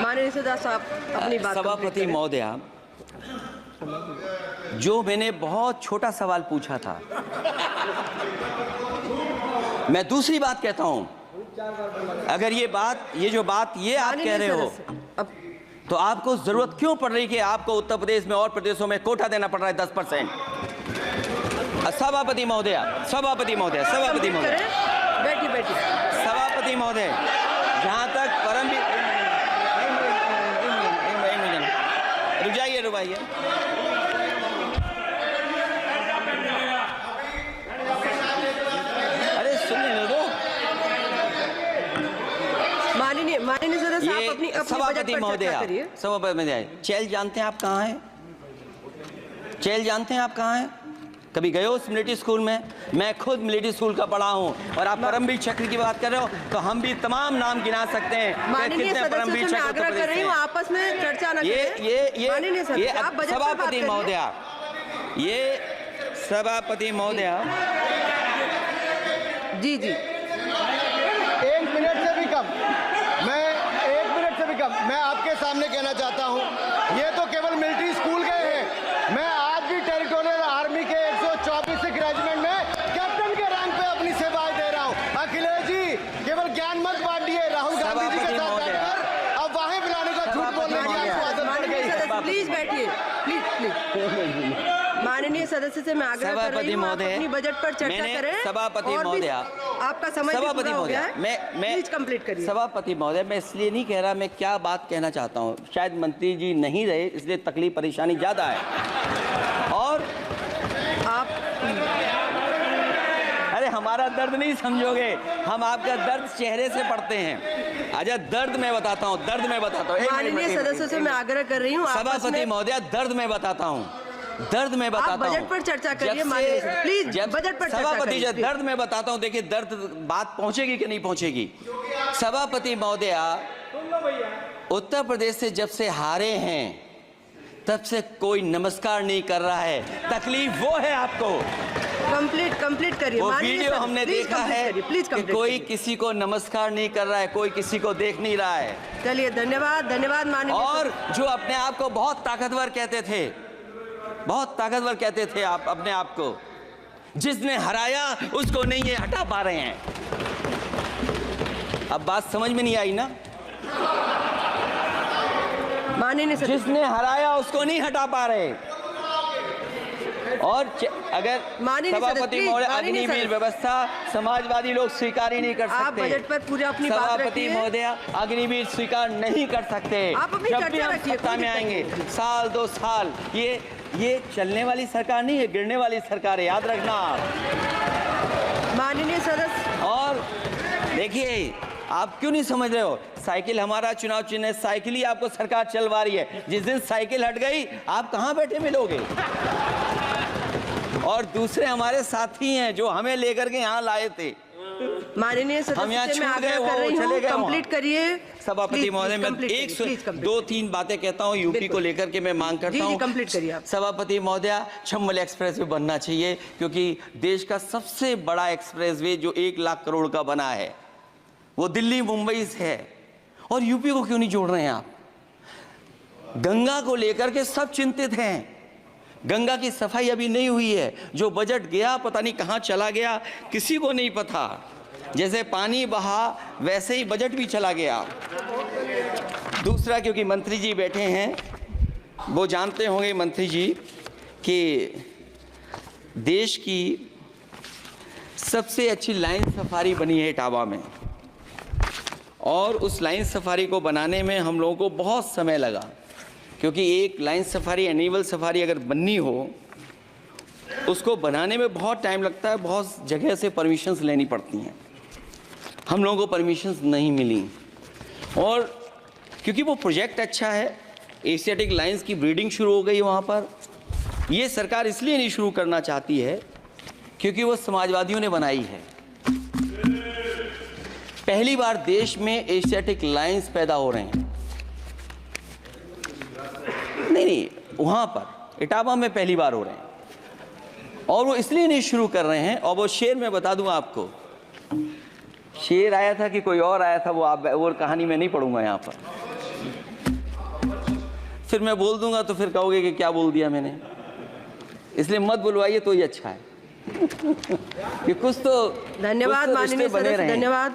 माननीय सदस्य साहब अपनी बात सभापति महोदया, जो मैंने बहुत छोटा सवाल पूछा था, मैं दूसरी बात कहता हूं। अगर ये जो बात आप कह रहे हो, तो आपको जरूरत क्यों पड़ रही कि आपको उत्तर प्रदेश में और प्रदेशों में कोटा देना पड़ रहा है 10%? सभापति महोदया, सभापति महोदय, सभापति महोदय, बैठिए सभापति महोदय, जहां तक रुक जाइए, अरे सुनने दो। माननीय सदस्य आप अपनी सभापति महोदया, सभापति महोदय, चैल जानते हैं आप कहाँ हैं? चैल जानते हैं आप कहाँ हैं? कभी गए हो उस मिलिट्री स्कूल में? मैं खुद मिलिट्री स्कूल का पढ़ा हूँ। और आप परमवीर चक्र की बात कर रहे हो, तो हम भी तमाम नाम गिना सकते हैं। माननीय सदस्य से मैं आग्रह कर रही हूँ, आपस में चर्चा न करें। ये सभापति महोदया, ये सभापति महोदया, जी 1 मिनट से भी कम, मैं आपके सामने कहना चाहता हूं, ये तो केवल मिलिट्री स्कूल गए हैं। मैं आज भी टेरिटोरियल आर्मी के 124 रेजिमेंट में कैप्टन के रैंक पे अपनी सेवाएं दे रहा हूं। अखिलेश जी, केवल ज्ञान मत बांटिए। राहुल गांधी जी के साथ बैठकर अब वाहे बुलाने का झूठ बोलने की आपको आदत पड़ गई है। प्लीज बैठिए, प्लीज। माननीय सदस्य से मैं आग्रह कर रही हूं, आप अपनी बजट पर चर्चा करें। सभापति महोदया, आपका समय सभापति महोदया, मैं प्लीज कंप्लीट करिए। सभापति महोदय, मैं इसलिए नहीं कह रहा, मैं क्या बात कहना चाहता हूँ, शायद मंत्री जी नहीं रहे इसलिए तकलीफ परेशानी ज्यादा है। और आप अरे हमारा दर्द नहीं समझोगे, हम आपका दर्द चेहरे से पढ़ते हैं। अच्छा, दर्द मैं बताता हूँ, माननीय सदस्यों से मैं आग्रह कर रही हूँ, सभापति महोदया, दर्द मैं बताता हूँ। बजट पर चर्चा करिए, प्लीज बजट पर सभापति, जब दर्द मैं बताता हूँ, देखिए दर्द बात पहुंचेगी कि नहीं पहुंचेगी। सभापति महोदया, उत्तर प्रदेश से जब से हारे हैं तब से कोई नमस्कार नहीं कर रहा है। तकलीफ वो है आपको। कंप्लीट करिए। वो वीडियो हमने देखा है कि कोई किसी को नमस्कार नहीं कर रहा है, कोई किसी को देख नहीं रहा है। चलिए, धन्यवाद माननीय। और जो अपने आप को बहुत ताकतवर कहते थे, आप अपने आप को, जिसने हराया उसको नहीं ये हटा पा रहे हैं। अब बात समझ में नहीं आई ना? माननीय जिसने हराया उसको नहीं हटा पा रहे। और अगर सभापति महोदय, अग्निवीर व्यवस्था समाजवादी लोग स्वीकार ही नहीं कर सकते। आप बजट पर पूरे अपनी बात रखिए। सभापति महोदय, अग्निवीर स्वीकार नहीं कर सकते। आप अपनी जब भी हम सत्ता में आएंगे, साल 2 साल, ये चलने वाली सरकार नहीं है, गिरने वाली सरकार है, याद रखना आप। माननीय सदस्य, और देखिए, आप क्यों नहीं समझ रहे हो? साइकिल हमारा चुनाव चिन्ह है, साइकिल ही आपको सरकार चलवा रही है। जिस दिन साइकिल हट गई, आप कहां बैठे मिलोगे? और दूसरे हमारे साथी हैं जो हमें लेकर के यहाँ लाए थे। माननीय सदस्य, मैं आग्रह कर रही हूं, कंप्लीट करिए। सभापति महोदय, मैं 2-3 बातें कहता हूँ यूपी को लेकर के, मैं मांग करता हूँ। कंप्लीट करिए आप। सभापति महोदय, चंबल एक्सप्रेस वे बनना चाहिए, क्योंकि देश का सबसे बड़ा एक्सप्रेस वे जो 1 लाख करोड़ का बना है, वो दिल्ली मुंबई से है। और यूपी को क्यों नहीं जोड़ रहे हैं आप? गंगा को लेकर के सब चिंतित हैं। गंगा की सफाई अभी नहीं हुई है। जो बजट गया पता नहीं कहां चला गया, किसी को नहीं पता। जैसे पानी बहा वैसे ही बजट भी चला गया। दूसरा, क्योंकि मंत्री जी बैठे हैं, वो जानते होंगे मंत्री जी कि देश की सबसे अच्छी लाइन सफारी बनी है इटावा में। और उस लाइन सफारी को बनाने में हम लोगों को बहुत समय लगा, क्योंकि एक लाइन सफारी, एनिमल सफारी अगर बननी हो, उसको बनाने में बहुत टाइम लगता है, बहुत जगह से परमिशंस लेनी पड़ती हैं। हम लोगों को परमिशंस नहीं मिली। और क्योंकि वो प्रोजेक्ट अच्छा है, एशियाटिक लाइन्स की ब्रीडिंग शुरू हो गई वहाँ पर। ये सरकार इसलिए नहीं शुरू करना चाहती है क्योंकि वो समाजवादियों ने बनाई है। पहली बार देश में एशियाटिक लाइन्स पैदा हो रहे हैं। नहीं, वहां पर इटावा में पहली बार हो रहे हैं। और वो इसलिए नहीं शुरू कर रहे हैं। और वो शेर मैं बता दूं आपको, शेर आया था कि कोई और आया था, वो कहानी मैं नहीं पढ़ूंगा यहाँ पर। फिर मैं बोल दूंगा तो फिर कहोगे कि क्या बोल दिया मैंने, इसलिए मत बुलवाइए तो ही अच्छा है कि कुछ तो धन्यवाद कुछ तो माननीय रिश्ते बने सदस्य, रहें। धन्यवाद।